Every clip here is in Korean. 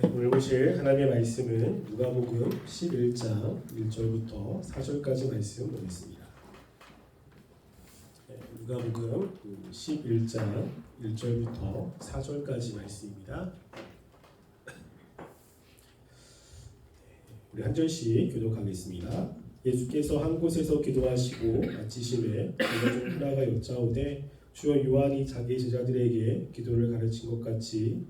오늘 보실 하나님의 말씀은 누가복음 11장 1절부터 4절까지 말씀 보겠습니다. 누가복음 11장 1절부터 4절까지 말씀입니다. 우리 한 절씩 교독하겠습니다. 예수께서 한 곳에서 기도하시고 마치심에 제자 중 하나가 여짜오되 주여 요한이 자기 제자들에게 기도를 가르친 것 같이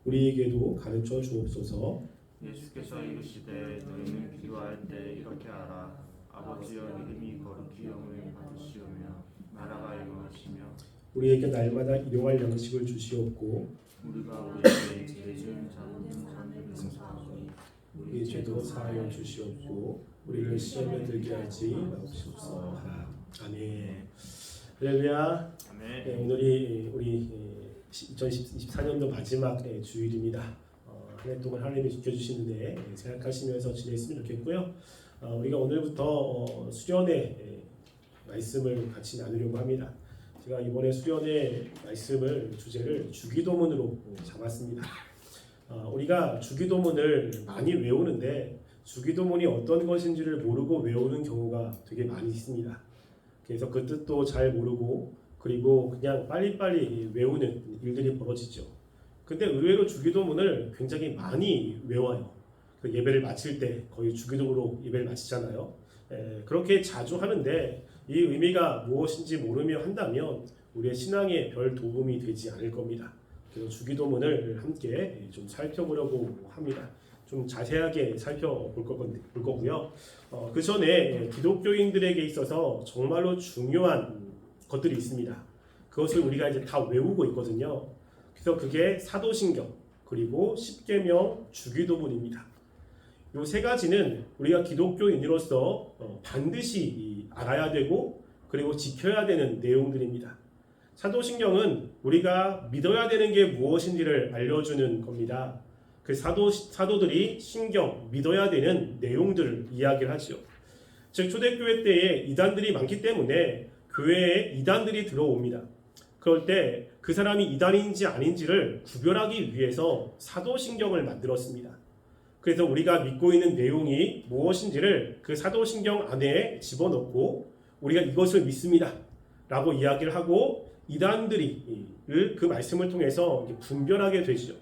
우리에게도 가르쳐 주옵소서. 예수께서 이르시되 너희는 기도할 때 이렇게 하라. 아버지여 이름이 거룩히 여김을 받으시오며 나라가 임하시며 우리에게 날마다 일용할 양식을 주시옵고 우리가 우리에게 죄지은 자들을 용서하고 우리 죄도 사하여 주시옵고 우리를 시험에 들게 하지 마옵소서. 하라. 아멘. 할렐루야. 아멘. 네, 오늘이 우리 2024년도 마지막 주일입니다. 한 해 동안 하나님이 지켜주시는데 생각하시면서 지냈으면 좋겠고요. 우리가 오늘부터 수련의 말씀을 같이 나누려고 합니다. 제가 이번에 수련의 말씀을 주제를 주기도문으로 잡았습니다. 우리가 주기도문을 많이 외우는데 주기도문이 어떤 것인지를 모르고 외우는 경우가 되게 많이 있습니다. 그래서 그 뜻도 잘 모르고 그리고 그냥 빨리빨리 외우는 일들이 벌어지죠. 근데 의외로 주기도문을 굉장히 많이 외워요. 그 예배를 마칠 때 거의 주기도문으로 예배를 마치잖아요. 그렇게 자주 하는데 이 의미가 무엇인지 모르며 한다면 우리의 신앙에 별 도움이 되지 않을 겁니다. 그래서 주기도문을 함께 좀 살펴보려고 합니다. 좀 자세하게 살펴볼 거고요. 그 전에 기독교인들에게 있어서 정말로 중요한 것들이 있습니다. 그것을 우리가 이제 다 외우고 있거든요. 그래서 그게 사도신경 그리고 십계명 주기도문입니다. 이 세 가지는 우리가 기독교인으로서 반드시 알아야 되고 그리고 지켜야 되는 내용들입니다. 사도신경은 우리가 믿어야 되는 게 무엇인지를 알려주는 겁니다. 그 사도들이 신경, 믿어야 되는 내용들을 이야기를 하죠. 즉 초대교회 때에 이단들이 많기 때문에 교회에 이단들이 들어옵니다. 그럴 때 그 사람이 이단인지 아닌지를 구별하기 위해서 사도신경을 만들었습니다. 그래서 우리가 믿고 있는 내용이 무엇인지를 그 사도신경 안에 집어넣고 우리가 이것을 믿습니다 라고 이야기를 하고 이단들이 그 말씀을 통해서 분별하게 되죠.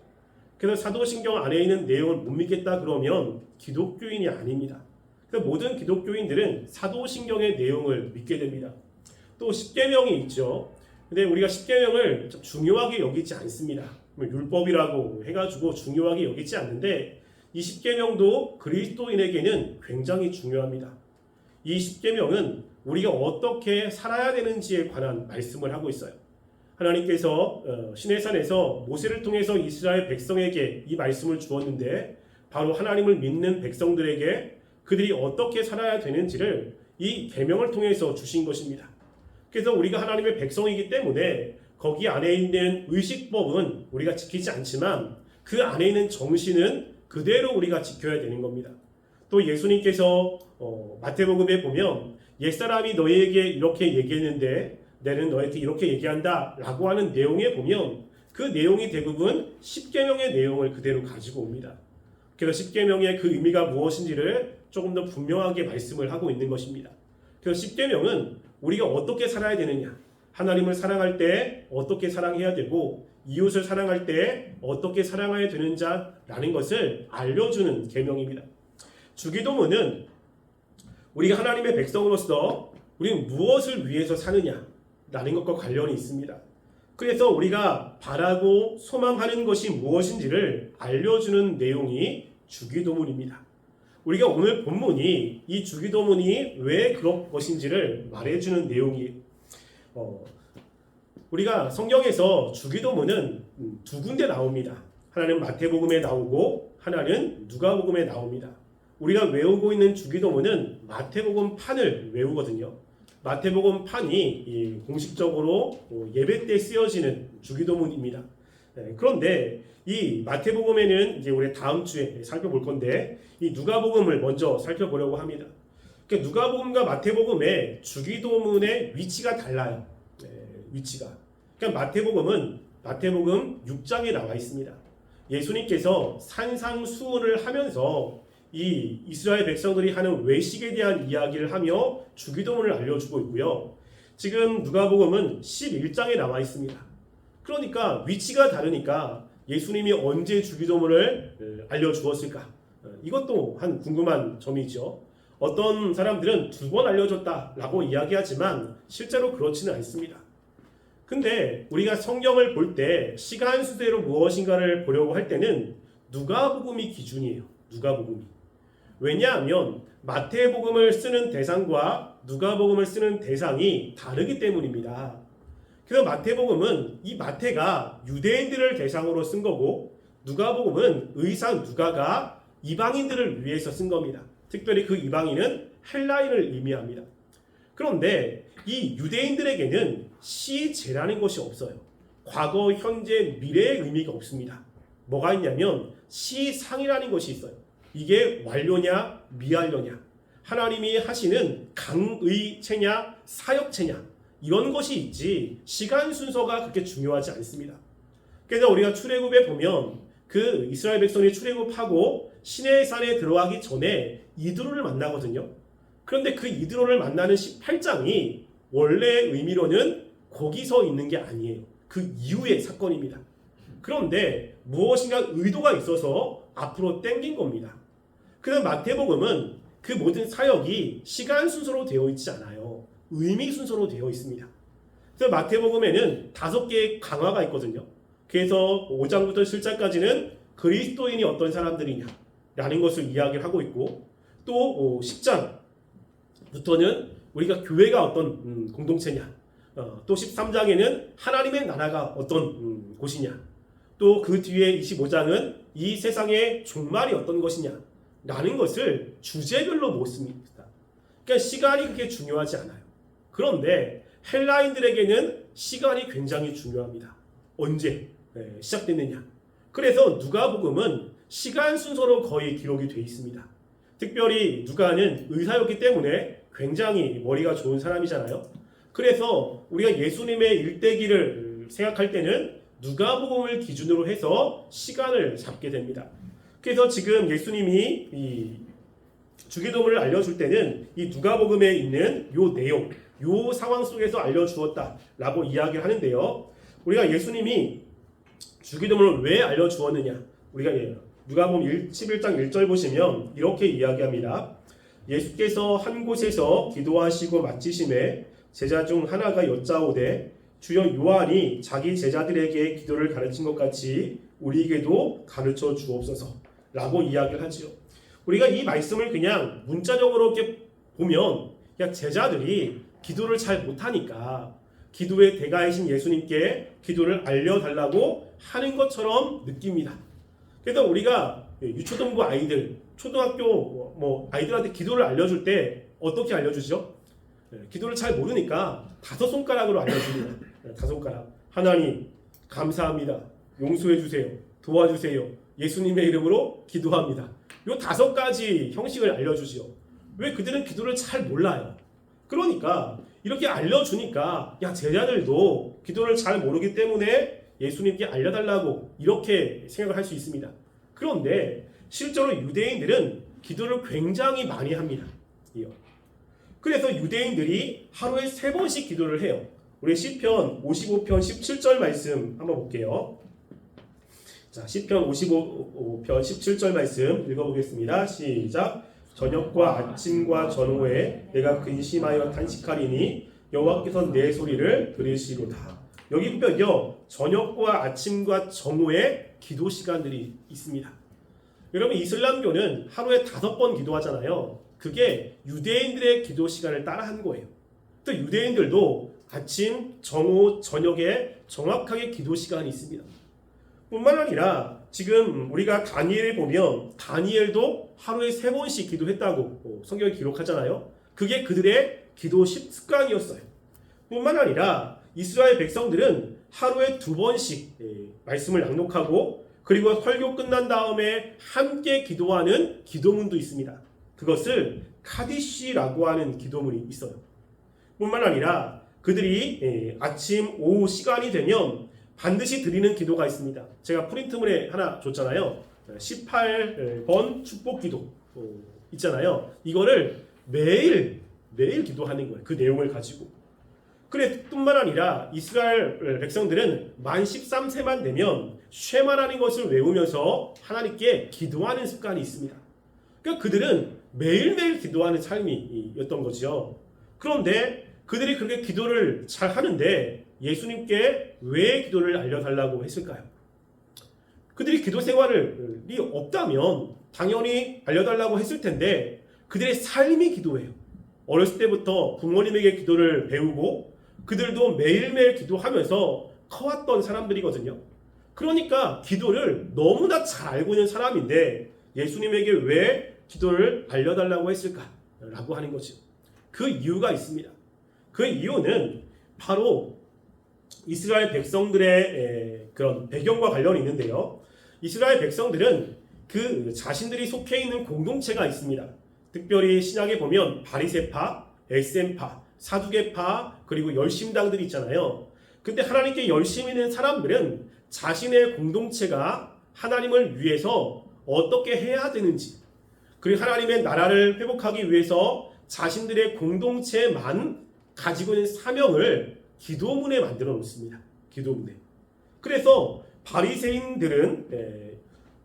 그래서 사도신경 안에 있는 내용을 못 믿겠다 그러면 기독교인이 아닙니다. 그래서 모든 기독교인들은 사도신경의 내용을 믿게 됩니다. 또 십계명이 있죠. 근데 우리가 십계명을 중요하게 여기지 않습니다. 율법이라고 해가지고 중요하게 여기지 않는데 이 십계명도 그리스도인에게는 굉장히 중요합니다. 이 십계명은 우리가 어떻게 살아야 되는지에 관한 말씀을 하고 있어요. 하나님께서 시내산에서 모세를 통해서 이스라엘 백성에게 이 말씀을 주었는데 바로 하나님을 믿는 백성들에게 그들이 어떻게 살아야 되는지를 이 계명을 통해서 주신 것입니다. 그래서 우리가 하나님의 백성이기 때문에 거기 안에 있는 의식법은 우리가 지키지 않지만 그 안에 있는 정신은 그대로 우리가 지켜야 되는 겁니다. 또 예수님께서 마태복음에 보면 옛사람이 너희에게 이렇게 얘기했는데 내는 너희한테 이렇게 얘기한다 라고 하는 내용에 보면 그 내용이 대부분 십계명의 내용을 그대로 가지고 옵니다. 그래서 십계명의 그 의미가 무엇인지를 조금 더 분명하게 말씀을 하고 있는 것입니다. 그래서 십계명은 우리가 어떻게 살아야 되느냐, 하나님을 사랑할 때 어떻게 사랑해야 되고 이웃을 사랑할 때 어떻게 사랑해야 되는지라는 것을 알려주는 계명입니다. 주기도문은 우리가 하나님의 백성으로서 우리는 무엇을 위해서 사느냐라는 것과 관련이 있습니다. 그래서 우리가 바라고 소망하는 것이 무엇인지를 알려주는 내용이 주기도문입니다. 우리가 오늘 본문이 이 주기도문이 왜 그런 것인지를 말해주는 내용이에요. 우리가 성경에서 주기도문은 두 군데 나옵니다. 하나는 마태복음에 나오고 하나는 누가복음에 나옵니다. 우리가 외우고 있는 주기도문은 마태복음 판을 외우거든요. 마태복음 판이 공식적으로 예배 때 쓰여지는 주기도문입니다. 그런데 이 마태복음에는 이제 우리 다음 주에 살펴볼 건데 이 누가복음을 먼저 살펴보려고 합니다. 그러니까 누가복음과 마태복음의 주기도문의 위치가 달라요. 위치가. 그러니까 마태복음은 마태복음 6장에 나와 있습니다. 예수님께서 산상수훈을 하면서 이 이스라엘 백성들이 하는 외식에 대한 이야기를 하며 주기도문을 알려주고 있고요. 지금 누가복음은 11장에 나와 있습니다. 그러니까 위치가 다르니까 예수님이 언제 주기도문을 알려주었을까? 이것도 한 궁금한 점이죠. 어떤 사람들은 2번 알려줬다라고 이야기하지만 실제로 그렇지는 않습니다. 근데 우리가 성경을 볼 때 시간 순서로 무엇인가를 보려고 할 때는 누가복음이 기준이에요. 누가복음이. 왜냐하면 마태복음을 쓰는 대상과 누가복음을 쓰는 대상이 다르기 때문입니다. 그래서 마태복음은 이 마태가 유대인들을 대상으로 쓴 거고 누가복음은 의상 누가가 이방인들을 위해서 쓴 겁니다. 특별히 그 이방인은 헬라인을 의미합니다. 그런데 이 유대인들에게는 시제라는 것이 없어요. 과거, 현재, 미래의 의미가 없습니다. 뭐가 있냐면 시상이라는 것이 있어요. 이게 완료냐 미완료냐, 하나님이 하시는 강의체냐 사역체냐, 이런 것이 있지 시간 순서가 그렇게 중요하지 않습니다. 그래서 우리가 출애굽에 보면 그 이스라엘 백성이 출애굽하고 시내산에 들어가기 전에 이드로를 만나거든요. 그런데 그 이드로를 만나는 18장이 원래 의미로는 거기서 있는 게 아니에요. 그 이후의 사건입니다. 그런데 무엇인가 의도가 있어서 앞으로 땡긴 겁니다. 그래서 마태복음은 그 모든 사역이 시간 순서로 되어 있지 않아요. 의미 순서로 되어 있습니다. 그래서 마태복음에는 5개의 강화가 있거든요. 그래서 5장부터 7장까지는 그리스도인이 어떤 사람들이냐 라는 것을 이야기를 하고 있고, 또 10장부터는 우리가 교회가 어떤 공동체냐, 또 13장에는 하나님의 나라가 어떤 곳이냐, 또 그 뒤에 25장은 이 세상의 종말이 어떤 것이냐 라는 것을 주제별로 모습니다. 그러니까 시간이 그렇게 중요하지 않아요. 그런데 헬라인들에게는 시간이 굉장히 중요합니다. 언제 시작됐느냐. 그래서 누가복음은 시간 순서로 거의 기록이 되어 있습니다. 특별히 누가는 의사였기 때문에 굉장히 머리가 좋은 사람이잖아요. 그래서 우리가 예수님의 일대기를 생각할 때는 누가복음을 기준으로 해서 시간을 잡게 됩니다. 그래서 지금 예수님이 이 주기도문을 알려줄 때는 이 누가복음에 있는 요 내용, 요 상황 속에서 알려주었다라고 이야기를 하는데요. 우리가 예수님이 주기도문을 왜 알려주었느냐, 우리가 누가복음 11장 1절 보시면 이렇게 이야기합니다. 예수께서 한 곳에서 기도하시고 마치심에 제자 중 하나가 여짜오되 주여 요한이 자기 제자들에게 기도를 가르친 것 같이 우리에게도 가르쳐 주옵소서 라고 이야기를 하죠. 우리가 이 말씀을 그냥 문자적으로 이렇게 보면 그냥 제자들이 기도를 잘 못하니까 기도의 대가이신 예수님께 기도를 알려달라고 하는 것처럼 느낍니다. 그래서 우리가 유초등부 아이들, 초등학교 아이들한테 기도를 알려줄 때 어떻게 알려주죠? 기도를 잘 모르니까 5손가락으로 알려줍니다. 5손가락. 하나님 감사합니다. 용서해 주세요. 도와주세요. 예수님의 이름으로 기도합니다. 요 5가지 형식을 알려주지요. 왜? 그들은 기도를 잘 몰라요. 그러니까 이렇게 알려주니까 제자들도 기도를 잘 모르기 때문에 예수님께 알려달라고 이렇게 생각을 할 수 있습니다. 그런데 실제로 유대인들은 기도를 굉장히 많이 합니다. 그래서 유대인들이 하루에 3번씩 기도를 해요. 우리 시편 55편 17절 말씀 한번 볼게요. 자, 시편 55편 17절 말씀 읽어보겠습니다. 시작. 저녁과 아침과 전후에 내가 근심하여 탄식하리니 여호와께서 내 소리를 들으시로다. 여기 보면요, 저녁과 아침과 정오에 기도 시간들이 있습니다. 여러분, 이슬람교는 하루에 5번 기도하잖아요. 그게 유대인들의 기도 시간을 따라한 거예요. 또 유대인들도 아침, 정오, 저녁에 정확하게 기도 시간이 있습니다. 뿐만 아니라 지금 우리가 다니엘을 보면 다니엘도 하루에 3번씩 기도했다고 성경에 기록하잖아요. 그게 그들의 기도 습관이었어요. 뿐만 아니라 이스라엘 백성들은 하루에 2번씩 말씀을 낭독하고, 그리고 설교 끝난 다음에 함께 기도하는 기도문도 있습니다. 그것을 카디시라고 하는 기도문이 있어요. 뿐만 아니라 그들이 아침, 오후 시간이 되면 반드시 드리는 기도가 있습니다. 제가 프린트물에 하나 줬잖아요. 18번 축복기도 있잖아요. 이거를 매일 기도하는 거예요. 그 내용을 가지고. 그래 뿐만 아니라 이스라엘 백성들은 만 13세만 되면 쉐마라는 것을 외우면서 하나님께 기도하는 습관이 있습니다. 그러니까 그들은 매일매일 기도하는 삶이었던 거죠. 그런데 그들이 그렇게 기도를 잘 하는데 예수님께 왜 기도를 알려달라고 했을까요? 그들이 기도 생활이 없다면 당연히 알려달라고 했을 텐데 그들의 삶이 기도예요. 어렸을 때부터 부모님에게 기도를 배우고 그들도 매일매일 기도하면서 커왔던 사람들이거든요. 그러니까 기도를 너무나 잘 알고 있는 사람인데 예수님에게 왜 기도를 알려달라고 했을까라고 하는 거죠. 그 이유가 있습니다. 그 이유는 바로 이스라엘 백성들의 그런 배경과 관련이 있는데요. 이스라엘 백성들은 그 자신들이 속해 있는 공동체가 있습니다. 특별히 신약에 보면 바리새파, 에셈파, 사두개파 그리고 열심당들이 있잖아요. 근데 하나님께 열심히 있는 사람들은 자신의 공동체가 하나님을 위해서 어떻게 해야 되는지 그리고 하나님의 나라를 회복하기 위해서 자신들의 공동체만 가지고 있는 사명을 기도문에 만들어 놓습니다. 기도문에. 그래서 바리새인들은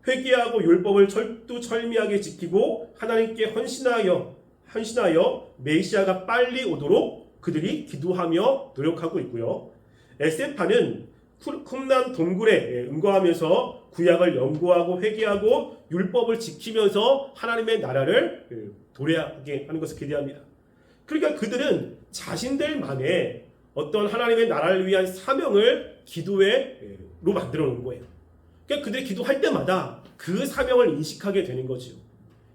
회개하고 율법을 철두철미하게 지키고 하나님께 헌신하여 메시아가 빨리 오도록 그들이 기도하며 노력하고 있고요. 에세파는 쿰난 동굴에 응거하면서 구약을 연구하고 회개하고 율법을 지키면서 하나님의 나라를 도래하게 하는 것을 기대합니다. 그러니까 그들은 자신들만의 어떤 하나님의 나라를 위한 사명을 기도로 만들어 놓은 거예요. 그러니까 그들이 기도할 때마다 그 사명을 인식하게 되는 거죠.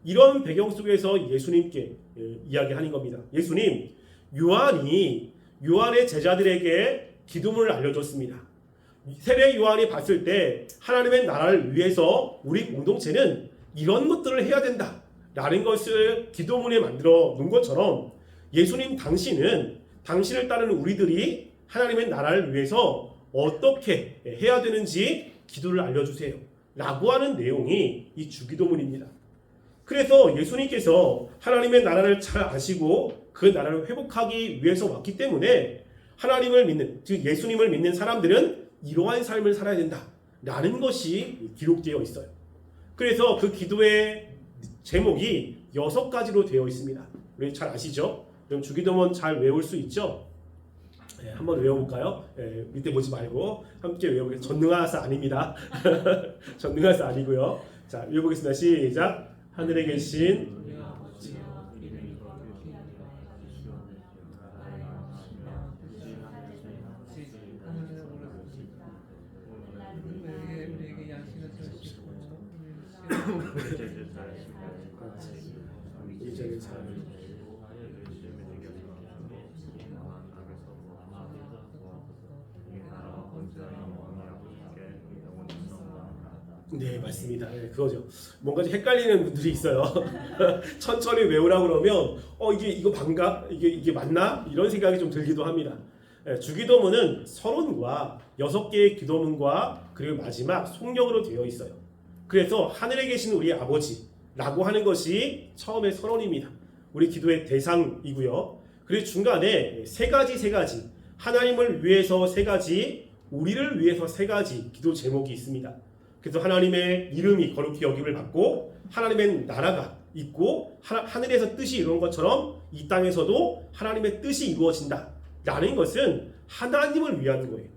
이런 배경 속에서 예수님께 이야기하는 겁니다. 예수님, 요한의 제자들에게 기도문을 알려줬습니다. 세례 요한이 봤을 때 하나님의 나라를 위해서 우리 공동체는 이런 것들을 해야 된다 라는 것을 기도문에 만들어 놓은 것처럼 예수님 당신을 따르는 우리들이 하나님의 나라를 위해서 어떻게 해야 되는지 기도를 알려주세요 라고 하는 내용이 이 주기도문입니다. 그래서 예수님께서 하나님의 나라를 잘 아시고 그 나라를 회복하기 위해서 왔기 때문에 하나님을 믿는, 즉 예수님을 믿는 사람들은 이러한 삶을 살아야 된다 라는 것이 기록되어 있어요. 그래서 그 기도의 제목이 6가지로 되어 있습니다. 우리 잘 아시죠? 그럼 주기도문 잘 외울 수 있죠? 한번 외워볼까요? 밑에 보지 말고 함께 외워보겠습니다. 전능하사 아닙니다. 전능하사 아니고요. 자, 외워보겠습니다. 시작. 하늘에 계신 네, 맞습니다. 네, 그거죠. 뭔가 좀 헷갈리는 분들이 있어요. 천천히 외우라고 그러면 이거 반가? 이게 맞나? 이런 생각이 좀 들기도 합니다. 네, 주기도문은 서론과 6개의 기도문과 그리고 마지막 송력으로 되어 있어요. 그래서 하늘에 계신 우리 아버지라고 하는 것이 처음에 서론입니다. 우리 기도의 대상이고요. 그리고 중간에 세 가지 하나님을 위해서 3가지, 우리를 위해서 3가지 기도 제목이 있습니다. 그래서 하나님의 이름이 거룩히 여김을 받고 하나님의 나라가 있고 하늘에서 뜻이 이루어진 것처럼 이 땅에서도 하나님의 뜻이 이루어진다 라는 것은 하나님을 위한 거예요.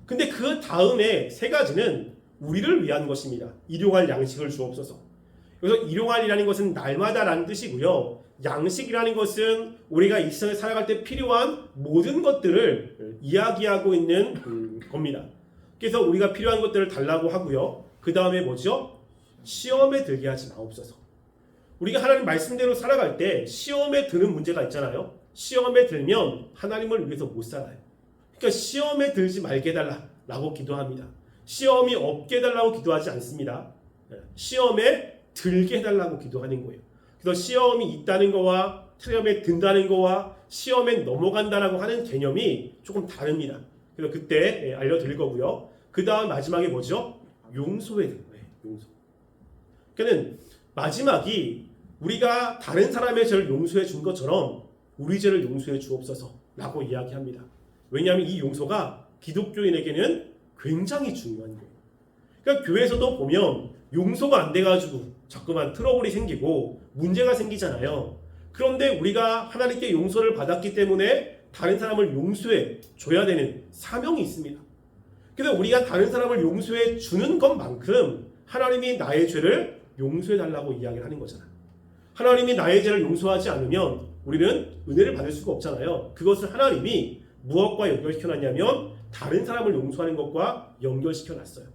근데 그 다음에 3가지는 우리를 위한 것입니다. 일용할 양식을 주옵소서. 그래서 일용할이라는 것은 날마다라는 뜻이고요. 양식이라는 것은 우리가 이 세상에 살아갈 때 필요한 모든 것들을 이야기하고 있는 겁니다. 그래서 우리가 필요한 것들을 달라고 하고요. 그 다음에 뭐죠? 시험에 들게 하지 마옵소서. 우리가 하나님 말씀대로 살아갈 때 시험에 드는 문제가 있잖아요. 시험에 들면 하나님을 위해서 못 살아요. 그러니까 시험에 들지 말게 해달라고 기도합니다. 시험이 없게 해달라고 기도하지 않습니다. 시험에 들게 해달라고 기도하는 거예요. 그래서 시험이 있다는 거와 시험에 든다는 거와 시험에 넘어간다라고 하는 개념이 조금 다릅니다. 그래서 그때 알려드릴 거고요. 그 다음 마지막에 뭐죠? 용서해야 돼요. 용서. 그러니까 마지막이 우리가 다른 사람의 죄를 용서해 준 것처럼 우리 죄를 용서해 주옵소서라고 이야기합니다. 왜냐하면 이 용서가 기독교인에게는 굉장히 중요한 거예요. 그러니까 교회에서도 보면 용서가 안 돼가지고 자꾸만 트러블이 생기고 문제가 생기잖아요. 그런데 우리가 하나님께 용서를 받았기 때문에 다른 사람을 용서해 줘야 되는 사명이 있습니다. 그래서 우리가 다른 사람을 용서해 주는 것만큼 하나님이 나의 죄를 용서해 달라고 이야기를 하는 거잖아요. 하나님이 나의 죄를 용서하지 않으면 우리는 은혜를 받을 수가 없잖아요. 그것을 하나님이 무엇과 연결시켜놨냐면 다른 사람을 용서하는 것과 연결시켜놨어요.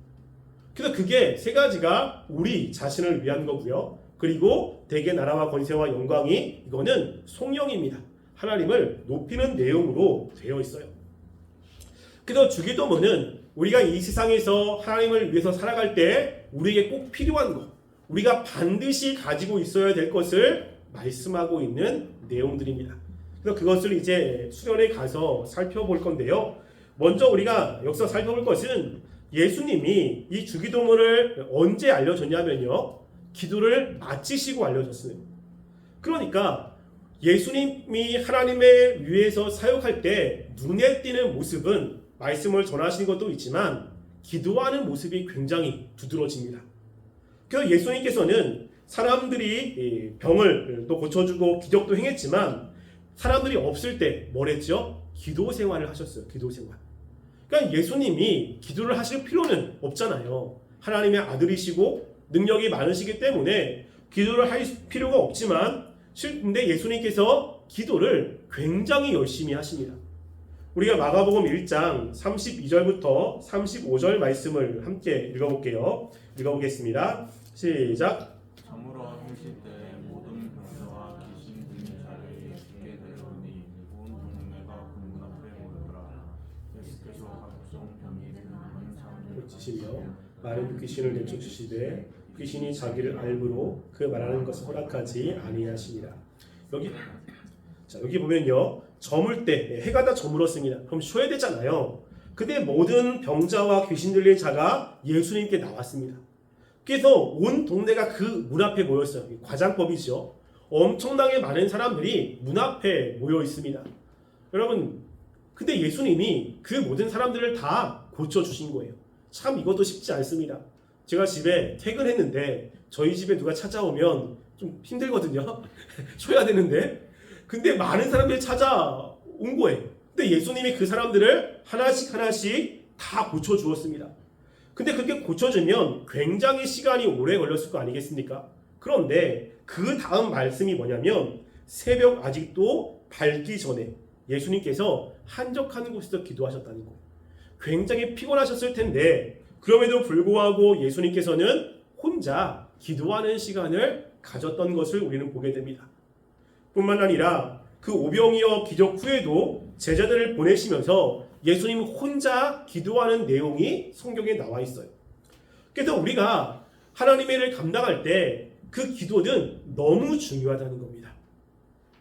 그래서 그게 세 가지가 우리 자신을 위한 거고요. 그리고 대개 나라와 권세와 영광이 이거는 송영입니다. 하나님을 높이는 내용으로 되어 있어요. 그래서 주기도문은 우리가 이 세상에서 하나님을 위해서 살아갈 때 우리에게 꼭 필요한 것, 우리가 반드시 가지고 있어야 될 것을 말씀하고 있는 내용들입니다. 그래서 그것을 이제 수련회 가서 살펴볼 건데요. 먼저 우리가 여기서 살펴볼 것은 예수님이 이 주기도문을 언제 알려줬냐면요. 기도를 마치시고 알려줬어요. 그러니까 예수님이 하나님의 위해서 사역할 때 눈에 띄는 모습은 말씀을 전하시는 것도 있지만 기도하는 모습이 굉장히 두드러집니다. 그래서 예수님께서는 사람들이 병을 또 고쳐주고 기적도 행했지만 사람들이 없을 때 뭘 했죠? 기도 생활을 하셨어요. 기도 생활. 그러니까 예수님이 기도를 하실 필요는 없잖아요. 하나님의 아들이시고 능력이 많으시기 때문에 기도를 할 필요가 없지만 근데 예수님께서 기도를 굉장히 열심히 하십니다. 우리가 마가복음 1장 32절부터 35절 말씀을 함께 읽어볼게요. 읽어보겠습니다. 시작. 참으로 행실 때 모든 병자와 귀신 들린 자를 예수께 데려오니 온 동네가 군문 앞에 모였더라. 예수께서 각종 병이 드는 많은 사람을 고치시며 많은 귀신을 내쫓으시되 귀신이 자기를 알므로 그 말하는 것을 허락하지 아니하시니라. 여기 보면요. 저물 때 해가 다 저물었습니다. 그럼 쉬어야 되잖아요. 근데 모든 병자와 귀신 들린 자가 예수님께 나왔습니다. 그래서 온 동네가 그 문 앞에 모였어요. 과장법이죠. 엄청나게 많은 사람들이 문 앞에 모여 있습니다. 여러분, 근데 예수님이 그 모든 사람들을 다 고쳐주신 거예요. 참 이것도 쉽지 않습니다. 제가 집에 퇴근했는데 저희 집에 누가 찾아오면 좀 힘들거든요. 쉬어야 되는데. 근데 많은 사람들이 찾아온 거예요. 근데 예수님이 그 사람들을 하나씩 다 고쳐주었습니다. 근데 그렇게 고쳐주면 굉장히 시간이 오래 걸렸을 거 아니겠습니까? 그런데 그 다음 말씀이 뭐냐면 새벽 아직도 밝기 전에 예수님께서 한적한 곳에서 기도하셨다는 거예요. 굉장히 피곤하셨을 텐데 그럼에도 불구하고 예수님께서는 혼자 기도하는 시간을 가졌던 것을 우리는 보게 됩니다. 뿐만 아니라 그 오병이어 기적 후에도 제자들을 보내시면서 예수님 혼자 기도하는 내용이 성경에 나와 있어요. 그래서 우리가 하나님의 일을 감당할 때 그 기도는 너무 중요하다는 겁니다.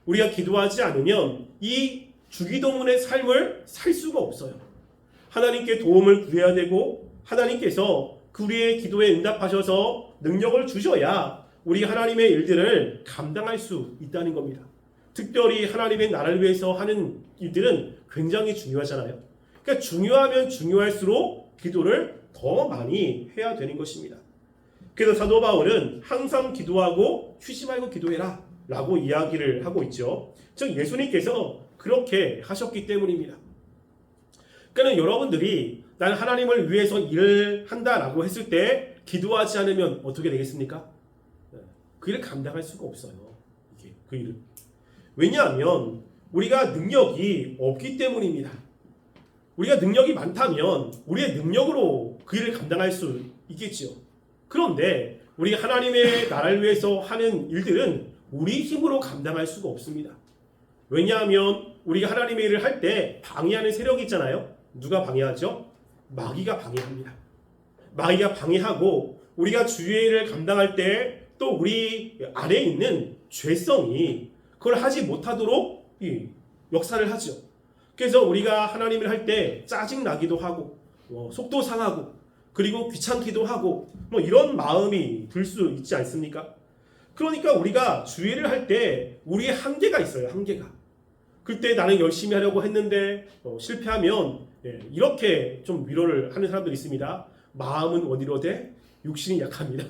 우리가 기도하지 않으면 이 주기도문의 삶을 살 수가 없어요. 하나님께 도움을 구해야 되고 하나님께서 우리의 기도에 응답하셔서 능력을 주셔야 우리 하나님의 일들을 감당할 수 있다는 겁니다. 특별히 하나님의 나라를 위해서 하는 일들은 굉장히 중요하잖아요. 그러니까 중요하면 중요할수록 기도를 더 많이 해야 되는 것입니다. 그래서 사도 바울은 항상 기도하고 쉬지 말고 기도해라 라고 이야기를 하고 있죠. 즉 예수님께서 그렇게 하셨기 때문입니다. 그러니까 여러분들이 난 하나님을 위해서 일을 한다라고 했을 때 기도하지 않으면 어떻게 되겠습니까? 그 일을 감당할 수가 없어요. 그 일을. 왜냐하면 우리가 능력이 없기 때문입니다. 우리가 능력이 많다면 우리의 능력으로 그 일을 감당할 수 있겠지요. 그런데 우리 하나님의 나라를 위해서 하는 일들은 우리 힘으로 감당할 수가 없습니다. 왜냐하면 우리가 하나님의 일을 할 때 방해하는 세력이 있잖아요. 누가 방해하죠? 마귀가 방해합니다. 마귀가 방해하고 우리가 주의 일을 감당할 때 또 우리 안에 있는 죄성이 그걸 하지 못하도록 역사를 하죠. 그래서 우리가 하나님을 할 때 짜증 나기도 하고 속도 상하고 그리고 귀찮기도 하고 뭐 이런 마음이 들 수 있지 않습니까? 그러니까 우리가 주일을 할 때 우리의 한계가 있어요. 한계가. 그때 나는 열심히 하려고 했는데 실패하면 이렇게 좀 위로를 하는 사람들이 있습니다. 마음은 원이로되 육신이 약합니다.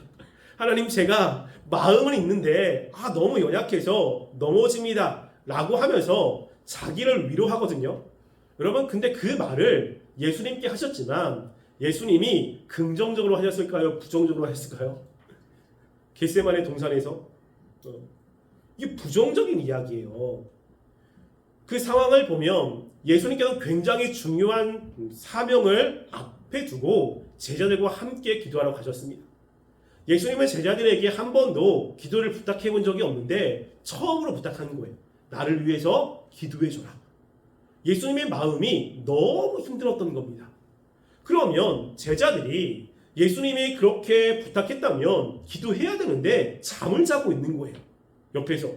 하나님, 제가 마음은 있는데 너무 연약해서 넘어집니다 라고 하면서 자기를 위로하거든요. 여러분, 근데 그 말을 예수님께 하셨지만 예수님이 긍정적으로 하셨을까요? 부정적으로 하셨을까요? 겟세마네 동산에서 이게 부정적인 이야기예요. 그 상황을 보면 예수님께서 굉장히 중요한 사명을 앞에 두고 제자들과 함께 기도하러 가셨습니다. 예수님은 제자들에게 한 번도 기도를 부탁해 본 적이 없는데 처음으로 부탁하는 거예요. 나를 위해서 기도해 줘라. 예수님의 마음이 너무 힘들었던 겁니다. 그러면 제자들이 예수님이 그렇게 부탁했다면 기도해야 되는데 잠을 자고 있는 거예요. 옆에서.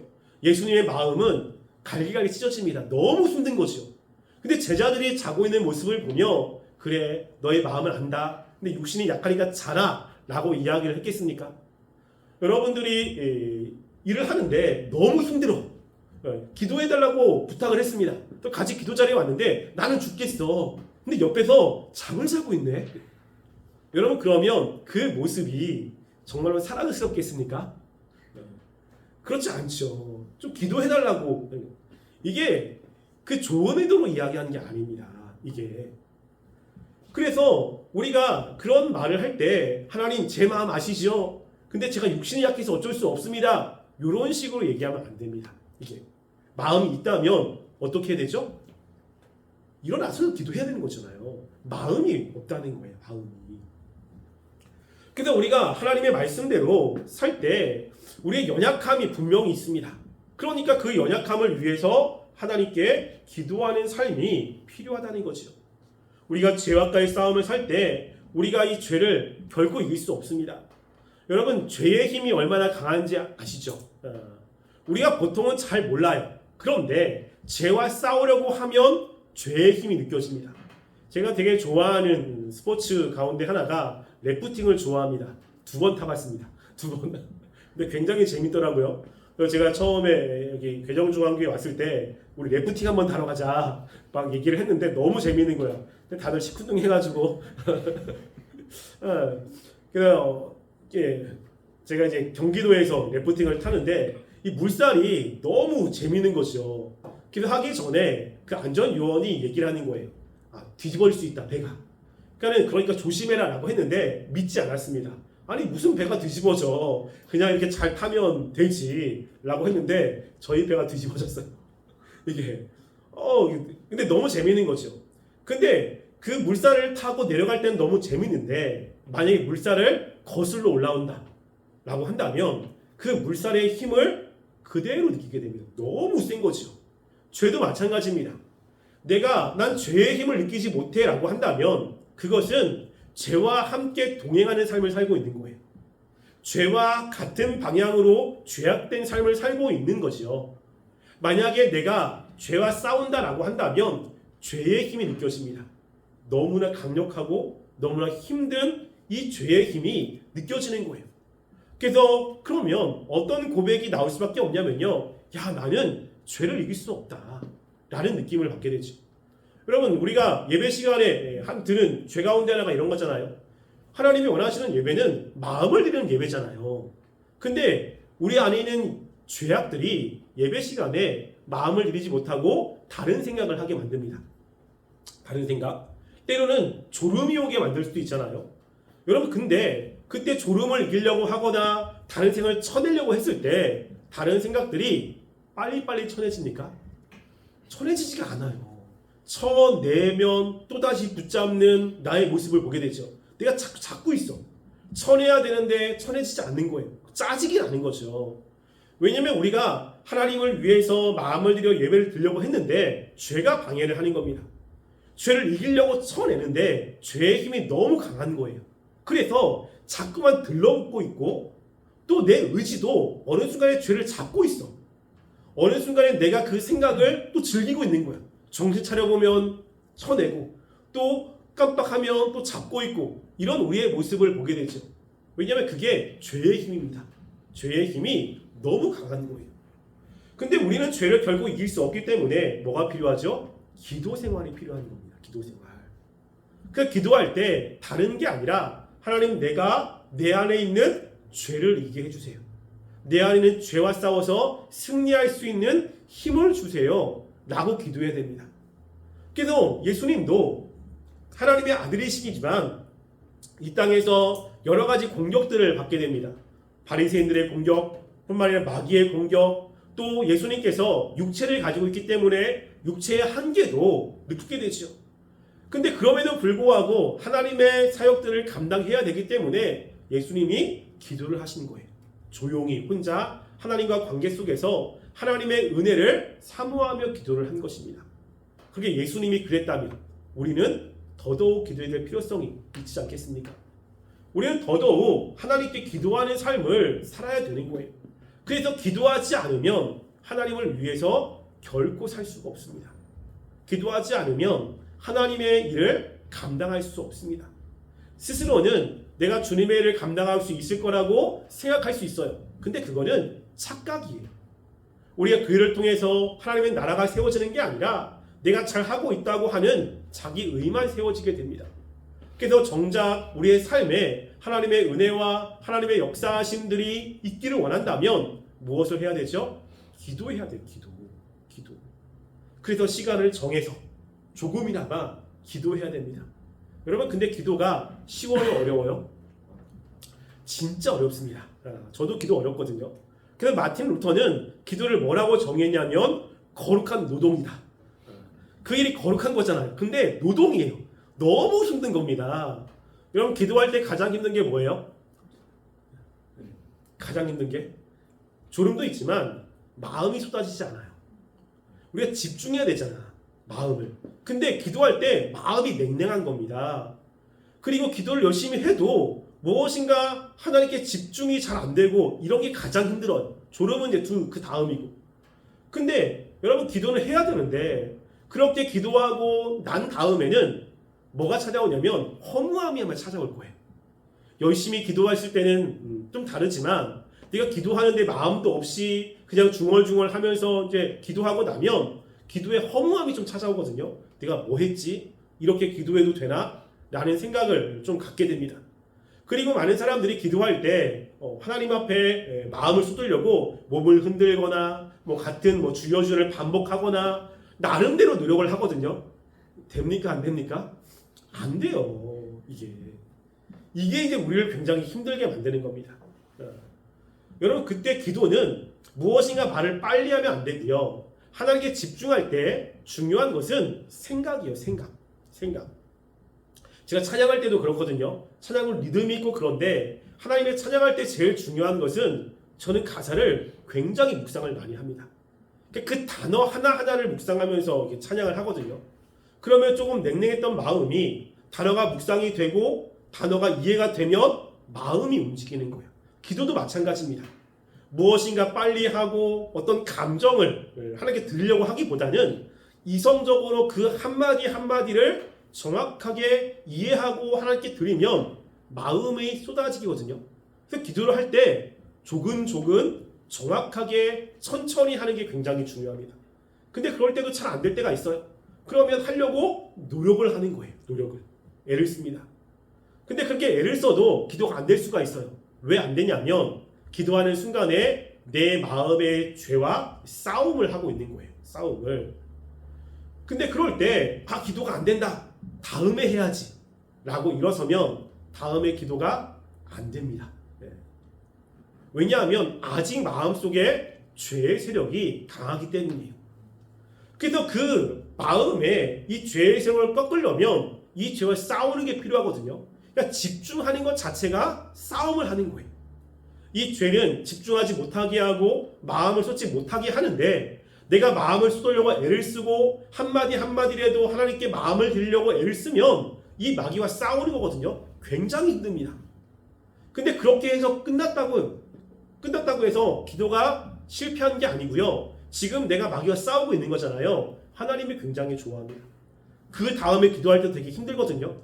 예수님의 마음은 갈기갈기 찢어집니다. 너무 힘든 거죠. 근데 제자들이 자고 있는 모습을 보며 그래, 너의 마음을 안다. 근데 육신이 약하니까 자라 라고 이야기를 했겠습니까? 여러분들이 일을 하는데 너무 힘들어. 기도해달라고 부탁을 했습니다. 또 같이 기도 자리에 왔는데 나는 죽겠어. 근데 옆에서 잠을 자고 있네. 여러분, 그러면 그 모습이 정말로 사랑스럽겠습니까? 그렇지 않죠. 좀 기도해달라고. 이게 그 좋은 의도로 이야기하는 게 아닙니다. 이게. 그래서 우리가 그런 말을 할 때 하나님, 제 마음 아시죠? 근데 제가 육신이 약해서 어쩔 수 없습니다. 이런 식으로 얘기하면 안 됩니다. 이게 마음이 있다면 어떻게 해야 되죠? 일어나서 기도해야 되는 거잖아요. 마음이 없다는 거예요. 마음이. 그래서 우리가 하나님의 말씀대로 살 때 우리의 연약함이 분명히 있습니다. 그러니까 그 연약함을 위해서 하나님께 기도하는 삶이 필요하다는 거죠. 우리가 죄와의 싸움을 살 때 우리가 이 죄를 결코 이길 수 없습니다. 여러분, 죄의 힘이 얼마나 강한지 아시죠? 우리가 보통은 잘 몰라요. 그런데 죄와 싸우려고 하면 죄의 힘이 느껴집니다. 제가 되게 좋아하는 스포츠 가운데 하나가 래프팅을 좋아합니다. 2번 타봤습니다. 2번. 근데 굉장히 재밌더라고요. 그래서 제가 처음에 여기 괴정중앙교회 왔을 때 우리 래프팅 한번 타러 가자 막 얘기를 했는데 너무 재밌는 거야. 근데 다들 시큰둥해가지고 그래서 제가 이제 경기도에서 래프팅을 타는데 이 물살이 너무 재밌는 거죠. 그래서 하기 전에 그 안전요원이 얘기를 하는 거예요. 뒤집어질 수 있다, 배가. 그러니까 조심해라 라고 했는데 믿지 않았습니다. 아니, 무슨 배가 뒤집어져. 그냥 이렇게 잘 타면 되지 라고 했는데 저희 배가 뒤집어졌어요. 이게 근데 너무 재밌는 거죠. 근데 그 물살을 타고 내려갈 때는 너무 재밌는데 만약에 물살을 거슬러 올라온다 라고 한다면 그 물살의 힘을 그대로 느끼게 됩니다. 너무 센 거죠. 죄도 마찬가지입니다. 난 죄의 힘을 느끼지 못해 라고 한다면 그것은 죄와 함께 동행하는 삶을 살고 있는 거예요. 죄와 같은 방향으로 죄악된 삶을 살고 있는 거죠. 만약에 내가 죄와 싸운다라고 한다면 죄의 힘이 느껴집니다. 너무나 강력하고 너무나 힘든 이 죄의 힘이 느껴지는 거예요. 그래서 그러면 어떤 고백이 나올 수밖에 없냐면요. 나는 죄를 이길 수 없다 라는 느낌을 받게 되죠. 여러분, 우리가 예배 시간에 들은 죄 가운데 하나가 이런 거잖아요. 하나님이 원하시는 예배는 마음을 드리는 예배잖아요. 근데 우리 안에 있는 죄악들이 예배 시간에 마음을 드리지 못하고 다른 생각을 하게 만듭니다. 다른 생각. 때로는 졸음이 오게 만들 수도 있잖아요. 여러분, 근데 그때 졸음을 이기려고 하거나 다른 생각을 쳐내려고 했을 때 다른 생각들이 빨리빨리 쳐내집니까? 쳐내지지가 않아요. 쳐내면 또다시 붙잡는 나의 모습을 보게 되죠. 내가 자꾸 잡고 있어. 쳐내야 되는데 쳐내지지 않는 거예요. 짜증이 나는 거죠. 왜냐면 우리가 하나님을 위해서 마음을 들여 예배를 드리려고 했는데 죄가 방해를 하는 겁니다. 죄를 이기려고 쳐내는데 죄의 힘이 너무 강한 거예요. 그래서 자꾸만 들러붙고 있고 또 내 의지도 어느 순간에 죄를 잡고 있어. 어느 순간에 내가 그 생각을 또 즐기고 있는 거야. 정신 차려보면 쳐내고 또 깜빡하면 또 잡고 있고 이런 우리의 모습을 보게 되죠. 왜냐하면 그게 죄의 힘입니다. 죄의 힘이 너무 강한 거예요. 근데 우리는 죄를 결국 이길 수 없기 때문에 뭐가 필요하죠? 기도 생활이 필요한 겁니다. 기도 생활. 그 기도할 때 다른 게 아니라 하나님 내가 내 안에 있는 죄를 이기게 해주세요. 내 안에 있는 죄와 싸워서 승리할 수 있는 힘을 주세요. 라고 기도해야 됩니다. 그래서 예수님도 하나님의 아들이시지만 이 땅에서 여러 가지 공격들을 받게 됩니다. 바리새인들의 공격, 뿐만 아니라 마귀의 공격, 또 예수님께서 육체를 가지고 있기 때문에 육체의 한계도 느끼게 되죠. 근데 그럼에도 불구하고 하나님의 사역들을 감당해야 되기 때문에 예수님이 기도를 하신 거예요. 조용히 혼자 하나님과 관계 속에서 하나님의 은혜를 사모하며 기도를 한 것입니다. 그게 예수님이 그랬다면 우리는 더더욱 기도해야 될 필요성이 있지 않겠습니까? 우리는 더더욱 하나님께 기도하는 삶을 살아야 되는 거예요. 그래서 기도하지 않으면 하나님을 위해서 결코 살 수가 없습니다. 기도하지 않으면 하나님의 일을 감당할 수 없습니다. 스스로는 내가 주님의 일을 감당할 수 있을 거라고 생각할 수 있어요. 근데 그거는 착각이에요. 우리가 그 일을 통해서 하나님의 나라가 세워지는 게 아니라 내가 잘하고 있다고 하는 자기 의만 세워지게 됩니다. 그래서 정작 우리의 삶에 하나님의 은혜와 하나님의 역사하심들이 있기를 원한다면 무엇을 해야 되죠? 기도해야 돼요. 기도. 그래서 시간을 정해서 조금이나마 기도해야 됩니다. 여러분 근데 기도가 쉬워요? 어려워요? 진짜 어렵습니다. 저도 기도 어렵거든요. 그래서 마틴 루터는 기도를 뭐라고 정했냐면 거룩한 노동이다. 그 일이 거룩한 거잖아요. 근데 노동이에요. 너무 힘든 겁니다. 여러분 기도할 때 가장 힘든 게 뭐예요? 가장 힘든 게 졸음도 있지만 마음이 쏟아지지 않아요. 우리가 집중해야 되잖아. 마음을. 근데 기도할 때 마음이 냉랭한 겁니다. 그리고 기도를 열심히 해도 무엇인가 하나님께 집중이 잘 안 되고 이런 게 가장 힘들어요. 졸음은 이제 그 다음이고. 근데 여러분 기도는 해야 되는데 그렇게 기도하고 난 다음에는 뭐가 찾아오냐면 허무함이 아마 찾아올 거예요. 열심히 기도했을 때는 좀 다르지만 네가 기도하는데 마음도 없이 그냥 중얼중얼 하면서 이제 기도하고 나면 기도에 허무함이 좀 찾아오거든요. 내가 뭐 했지? 이렇게 기도해도 되나? 라는 생각을 좀 갖게 됩니다. 그리고 많은 사람들이 기도할 때 하나님 앞에 마음을 쏟으려고 몸을 흔들거나 같은 주여주를 반복하거나 나름대로 노력을 하거든요. 됩니까? 안 됩니까? 안 돼요. 이게 이제 우리를 굉장히 힘들게 만드는 겁니다. 여러분 그때 기도는 무엇인가 말을 빨리 하면 안 되고요. 하나님께 집중할 때 중요한 것은 생각이에요. 생각. 제가 찬양할 때도 그렇거든요. 찬양은 리듬이 있고 그런데 하나님의 찬양할 때 제일 중요한 것은 저는 가사를 굉장히 묵상을 많이 합니다. 그 단어 하나하나를 묵상하면서 찬양을 하거든요. 그러면 조금 냉랭했던 마음이 단어가 묵상이 되고 단어가 이해가 되면 마음이 움직이는 거예요. 기도도 마찬가지입니다. 무엇인가 빨리 하고 어떤 감정을 하나님께 드리려고 하기보다는 이성적으로 그 한마디 한마디를 정확하게 이해하고 하나님께 드리면 마음이 쏟아지거든요. 그래서 기도를 할 때 조근조근 정확하게 천천히 하는 게 굉장히 중요합니다. 근데 그럴 때도 잘 안 될 때가 있어요. 그러면 하려고 노력을 하는 거예요. 애를 씁니다. 근데 그렇게 애를 써도 기도가 안 될 수가 있어요. 왜 안 되냐면 기도하는 순간에 내 마음의 죄와 싸움을 하고 있는 거예요. 싸움을. 근데 그럴 때 기도가 안 된다. 다음에 해야지. 라고 일어서면 다음에 기도가 안 됩니다. 왜냐하면 아직 마음속에 죄의 세력이 강하기 때문이에요. 그래서 그 마음에 이 죄의 세력을 꺾으려면 이 죄와 싸우는 게 필요하거든요. 그러니까 집중하는 것 자체가 싸움을 하는 거예요. 이 죄는 집중하지 못하게 하고 마음을 쏟지 못하게 하는데 내가 마음을 쏟으려고 애를 쓰고 한마디 한마디라도 하나님께 마음을 드리려고 애를 쓰면 이 마귀와 싸우는 거거든요. 굉장히 힘듭니다. 근데 그렇게 해서 끝났다고 해서 기도가 실패한 게 아니고요. 지금 내가 마귀와 싸우고 있는 거잖아요. 하나님이 굉장히 좋아합니다. 그 다음에 기도할 때 되게 힘들거든요.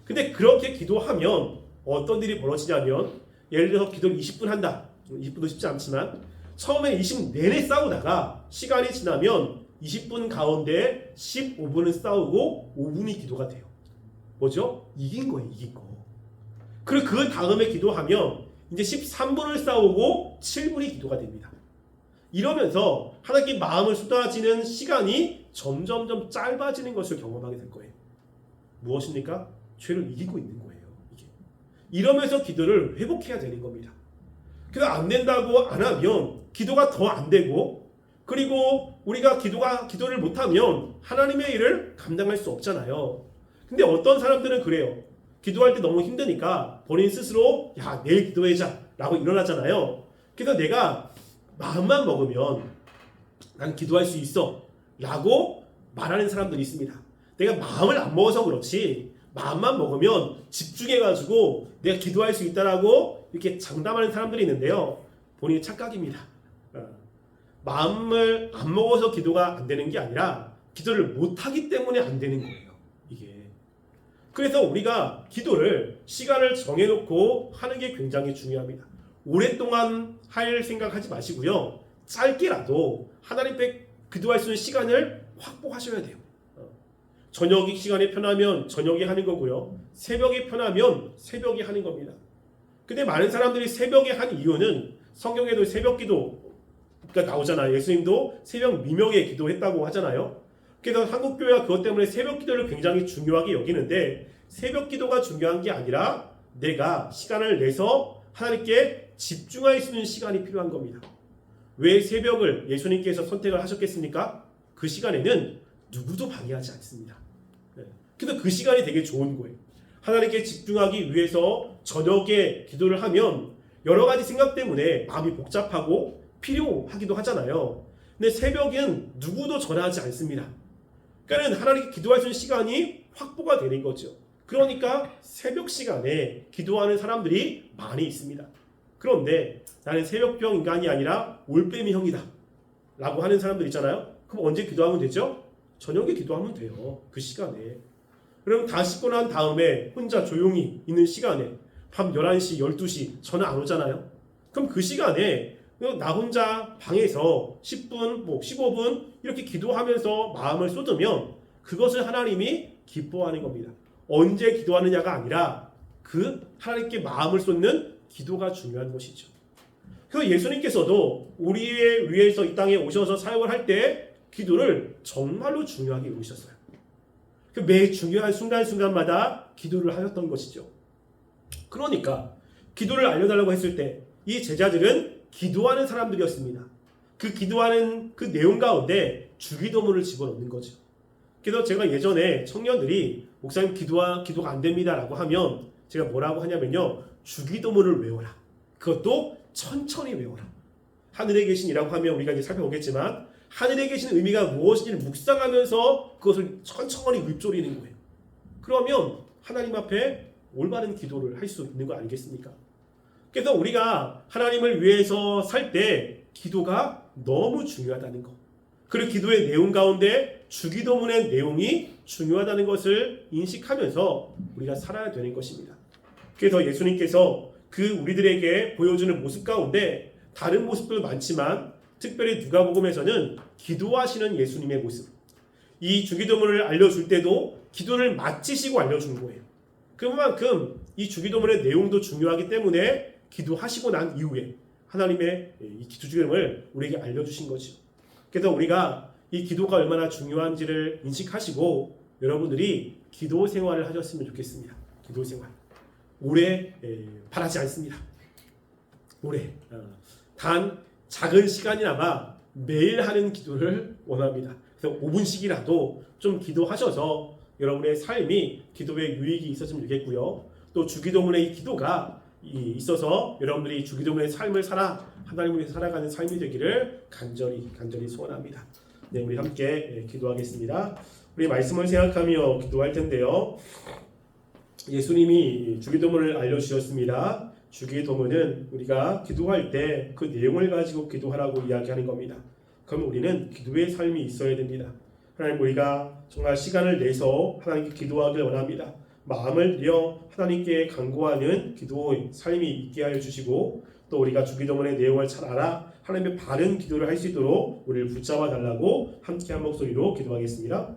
근데 그렇게 기도하면 어떤 일이 벌어지냐면, 예를 들어서 기도를 20분 한다. 20분도 쉽지 않지만 처음에 20분 내내 싸우다가 시간이 지나면 20분 가운데 15분은 싸우고 5분이 기도가 돼요. 뭐죠? 이긴 거예요. 이긴 거. 그리고 그 다음에 기도하면 이제 13분을 싸우고 7분이 기도가 됩니다. 이러면서 하나님께 마음을 쏟아지는 시간이 점점점 짧아지는 것을 경험하게 될 거예요. 무엇입니까? 죄를 이기고 있는 거예요. 이게. 이러면서 기도를 회복해야 되는 겁니다. 그래서 안 된다고 안 하면 기도가 더 안 되고, 그리고 우리가 기도를 못하면 하나님의 일을 감당할 수 없잖아요. 근데 어떤 사람들은 그래요. 기도할 때 너무 힘드니까 본인 스스로 야 내일 기도해자 라고 일어나잖아요. 그래서 내가 마음만 먹으면 난 기도할 수 있어 라고 말하는 사람들이 있습니다. 내가 마음을 안 먹어서 그렇지 마음만 먹으면 집중해가지고 내가 기도할 수 있다라고 이렇게 장담하는 사람들이 있는데요. 본인의 착각입니다. 마음을 안 먹어서 기도가 안 되는 게 아니라 기도를 못하기 때문에 안 되는 거예요. 이게. 그래서 우리가 기도를 시간을 정해놓고 하는 게 굉장히 중요합니다. 오랫동안 할 생각하지 마시고요. 짧게라도 하나님 앞에 기도할 수 있는 시간을 확보하셔야 돼요. 저녁 시간에 편하면 저녁에 하는 거고요. 새벽에 편하면 새벽에 하는 겁니다. 근데 많은 사람들이 새벽에 한 이유는 성경에도 새벽 기도가 나오잖아요. 예수님도 새벽 미명에 기도했다고 하잖아요. 그래서 한국교회가 그것 때문에 새벽 기도를 굉장히 중요하게 여기는데, 새벽 기도가 중요한 게 아니라 내가 시간을 내서 하나님께 집중할 수 있는 시간이 필요한 겁니다. 왜 새벽을 예수님께서 선택을 하셨겠습니까? 그 시간에는 누구도 방해하지 않습니다. 그래서 그 시간이 되게 좋은 거예요. 하나님께 집중하기 위해서 저녁에 기도를 하면 여러 가지 생각 때문에 마음이 복잡하고 필요하기도 하잖아요. 근데 새벽은 누구도 전화하지 않습니다. 그러니까 하나님께 기도할 수 있는 시간이 확보가 되는 거죠. 그러니까 새벽 시간에 기도하는 사람들이 많이 있습니다. 그런데 나는 새벽병 인간이 아니라 올빼미형이다 라고 하는 사람들 있잖아요. 그럼 언제 기도하면 되죠? 저녁에 기도하면 돼요. 그 시간에. 그럼 다 씻고 난 다음에 혼자 조용히 있는 시간에 밤 11시, 12시 전화 안 오잖아요. 그럼 그 시간에 나 혼자 방에서 10분, 15분 이렇게 기도하면서 마음을 쏟으면 그것을 하나님이 기뻐하는 겁니다. 언제 기도하느냐가 아니라 그 하나님께 마음을 쏟는 기도가 중요한 것이죠. 그래서 예수님께서도 우리에 위해서 이 땅에 오셔서 사역을 할 때 기도를 정말로 중요하게 여기셨어요. 매 중요한 순간순간마다 기도를 하셨던 것이죠. 그러니까 기도를 알려달라고 했을 때 이 제자들은 기도하는 사람들이었습니다. 그 기도하는 그 내용 가운데 주기도문을 집어넣는 거죠. 그래서 제가 예전에 청년들이 목사님 기도가 안 됩니다 라고 하면 제가 뭐라고 하냐면요, 주기도문을 외워라. 그것도 천천히 외워라. 하늘에 계신이라고 하면 우리가 이제 살펴보겠지만 하늘에 계신 의미가 무엇인지를 묵상하면서 그것을 천천히 읊조리는 거예요. 그러면 하나님 앞에 올바른 기도를 할 수 있는 거 아니겠습니까? 그래서 우리가 하나님을 위해서 살 때 기도가 너무 중요하다는 것, 그리고 기도의 내용 가운데 주기도문의 내용이 중요하다는 것을 인식하면서 우리가 살아야 되는 것입니다. 그래서 예수님께서 그 우리들에게 보여주는 모습 가운데 다른 모습도 많지만 특별히 누가복음에서는 기도하시는 예수님의 모습, 이 주기도문을 알려줄 때도 기도를 마치시고 알려주는 거예요. 그만큼 이 주기도문의 내용도 중요하기 때문에 기도하시고 난 이후에 하나님의 이 기도주기도문을 우리에게 알려주신 거죠. 그래서 우리가 이 기도가 얼마나 중요한지를 인식하시고 여러분들이 기도 생활을 하셨으면 좋겠습니다. 기도 생활 오래 바라지 않습니다. 오래 단 작은 시간이나마 매일 하는 기도를 원합니다. 그래서 5분씩이라도 좀 기도하셔서 여러분의 삶이 기도에 유익이 있었으면 좋겠고요. 또 주기도문의 이 기도가 있어서 여러분들이 주기도문의 삶을 하나님을 위해서 살아가는 삶이 되기를 간절히 소원합니다. 네, 우리 함께 기도하겠습니다. 우리 말씀을 생각하며 기도할 텐데요. 예수님이 주기도문을 알려주셨습니다. 주기도문은 우리가 기도할 때 그 내용을 가지고 기도하라고 이야기하는 겁니다. 그럼 우리는 기도의 삶이 있어야 됩니다. 하나님 우리가 정말 시간을 내서 하나님께 기도하길 원합니다. 마음을 내어 하나님께 간구하는 기도의 삶이 있게 하여 주시고 또 우리가 주기도문의 내용을 잘 알아 하나님의 바른 기도를 할 수 있도록 우리를 붙잡아 달라고 함께 한 목소리로 기도하겠습니다.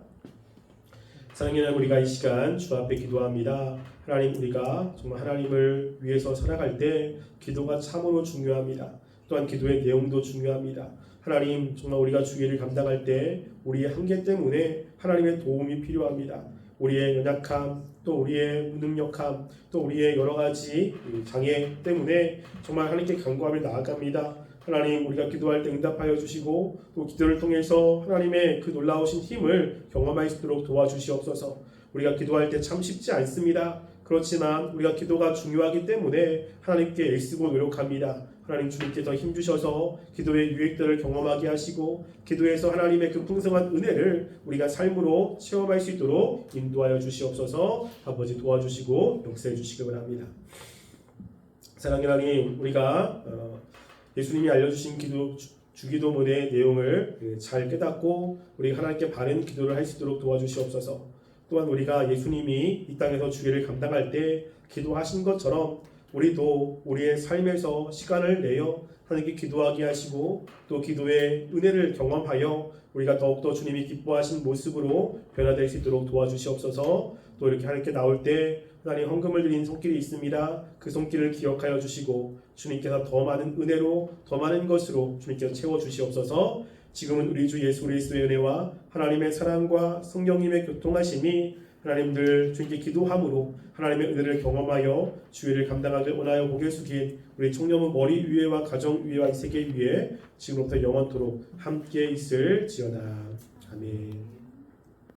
사랑하는 하나님, 우리가 이 시간 주 앞에 기도합니다. 하나님, 우리가 정말 하나님을 위해서 살아갈 때 기도가 참으로 중요합니다. 또한 기도의 내용도 중요합니다. 하나님, 정말 우리가 주 일을 감당할 때 우리의 한계 때문에 하나님의 도움이 필요합니다. 우리의 연약함, 또 우리의 무능력함, 또 우리의 여러 가지 장애 때문에 정말 하나님께 간구하며 나아갑니다. 하나님, 우리가 기도할 때 응답하여 주시고 또 기도를 통해서 하나님의 그 놀라우신 힘을 경험할 수 있도록 도와주시옵소서. 우리가 기도할 때 참 쉽지 않습니다. 그렇지만 우리가 기도가 중요하기 때문에 하나님께 애쓰고 노력합니다. 하나님, 주님께 더 힘주셔서 기도의 유익들을 경험하게 하시고 기도에서 하나님의 그 풍성한 은혜를 우리가 삶으로 체험할 수 있도록 인도하여 주시옵소서. 아버지, 도와주시고 역사해 주시기 바랍니다. 사랑하는 하나님, 우리가 예수님이 알려주신 주기도문의 내용을 잘 깨닫고 우리 하나님께 바른 기도를 할 수 있도록 도와주시옵소서. 또한 우리가 예수님이 이 땅에서 주기를 감당할 때 기도하신 것처럼 우리도 우리의 삶에서 시간을 내어 하나님께 기도하게 하시고 또 기도의 은혜를 경험하여 우리가 더욱더 주님이 기뻐하신 모습으로 변화될 수 있도록 도와주시옵소서. 또 이렇게 하나님께 나올 때 하나님 헌금을 드린 손길이 있습니다. 그 손길을 기억하여 주시고 주님께서 더 많은 은혜로 더 많은 것으로 주님께서 채워주시옵소서. 지금은 우리 주 예수 그리스도의 은혜와 하나님의 사랑과 성령님의 교통하심이 하나님들 주님께 기도함으로 하나님의 은혜를 경험하여 주의를 감당하길 원하여 고개 숙인 우리 청년부 머리 위에와 가정 위에와 이 세계 위에 지금부터 영원토록 함께 있을지어다. 아멘.